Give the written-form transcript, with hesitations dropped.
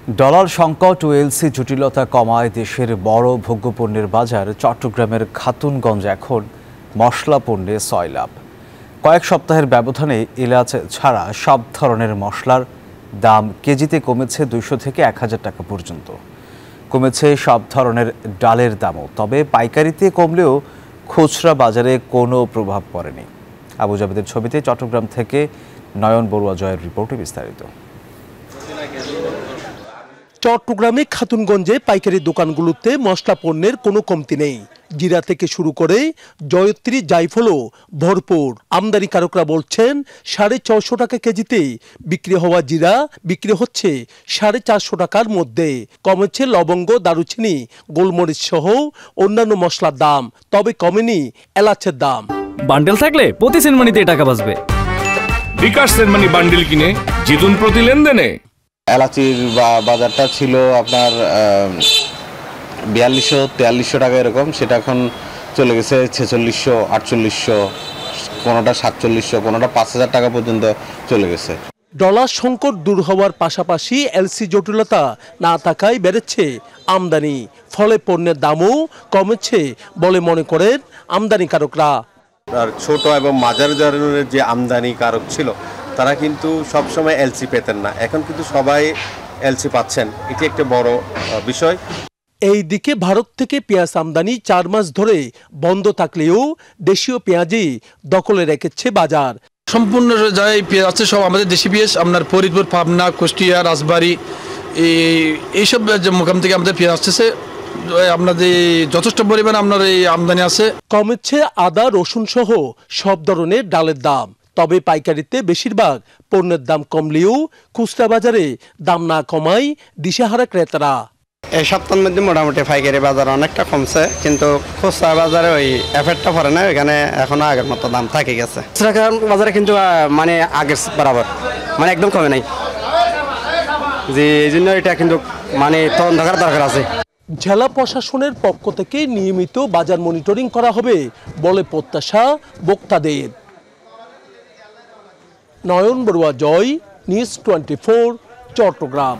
Dollar সংকট ও LC জটিলতা কমায় দেশের বড় ভোগ্যপণ্যের বাজার চট্টগ্রামের খাতুনগঞ্জ এখন মশলা পণ্যে সয়লাভ। কয়েক সপ্তাহের ব্যবধানে এলাচ ছাড়া সব ধরনের মশলার দাম কেজিতে কমেছে 200 থেকে 1000 টাকা পর্যন্ত। কমেছে সব ধরনের ডালের দামও, তবে পাইকারিতে কমলেও খুচরা বাজারে কোনো প্রভাব পড়েনি। আবু জাবেদের ছবিতে চট্টগ্রাম থেকে নয়ন বড়ুয়া জয়ের রিপোর্টে বিস্তারিত। চট্টগ্রামে খাতুনগঞ্জে পাইকারি দোকানগুলোতে মশলা পণ্যের কোনো কমতি নেই। জিরা থেকে শুরু করে জয়ত্রী জায়ফলও ভরপুর। আমদানিকারকরা বলছেন 650 টাকা কেজিতে বিক্রি হওয়া জিরা বিক্রি হচ্ছে 450 টাকার মধ্যে। কমেছে লবঙ্গ, দারুচিনি, গোলমরিচ সহ অন্যান্য মশলার দাম, তবে কমেনি এলাচের দাম। বান্ডেল থাকলে প্রতি সেনমানিতে টাকা বাঁচবে। বিকাশ সেনমানি বান্ডেল কিনে জিতুন প্রতি লেনদেনে। এলাচির বাজারটা ছিল আপনার 4200-4300 টাকা এরকম, সেটা এখন চলে গেছে 4600, 4800, কোনোটা 4700, কোনোটা 5000 টাকা পর্যন্ত চলে গেছে। ডলার সংকট দূর হওয়ার পাশাপাশি এলসি জটিলতা না থাকায় বেড়েছে আমদানি, ফলে পণ্যের দামও কমেছে বলে মনে করেন আমদানিকারকরা। আর ছোট এবং মাঝারি ধরনের যে আমদানিকারক ছিল তারা কিন্তু সবসময় এলসি পেতেন না, এখন কিন্তু সবাই এলসি পাচ্ছেন, এটি একটা বড় বিষয়। এই দিকে ভারত থেকে পেঁয়াজ আমদানি 4 মাস ধরে বন্ধ থাকলেও দেশীয় পেঁয়াজই দখলে রেখেছে বাজার। সম্পূর্ণ যাই পেঁয়াজ আছে সব আমাদের দেশি পেঁয়াজ, আপনার ফরিদপুর, পাবনা, কুষ্টিয়া, রাজবাড়ী এইসব মোকাম থেকে আমাদের পেঁয়াজ আসতেছে। আপনাদের যথেষ্ট পরিমাণ আপনার এই আমদানি আছে। কমেছে আদা, রসুন সহ সব ধরনের ডালের দাম, তবে পাইকারিতে বেশিরভাগ পণ্যের দাম কমলেও খুচরা বাজারে দাম না কমায় দিশেহারা ক্রেতারা। এই সপ্তাহের মধ্যে মোটামুটি পাইকারি বাজার অনেকটা কমছে, কিন্তু খুচরা বাজারে ওই এফেক্টটা পড়ে না, এখানে এখনো আগের মতো দাম থেকে গেছে। বাজারে কিন্তু মানে আগের বরাবর মানে একদম কমে নাই, যে এই জন্য এটা কিন্তু মানে তদন্ত করার দরকার আছে। জেলা প্রশাসনের পক্ষ থেকে নিয়মিত বাজার মনিটরিং করা হবে বলে প্রত্যাশা ভোক্তাদের। নয়ন বড়ুয়া জয়, নিউজ 24, চট্টগ্রাম।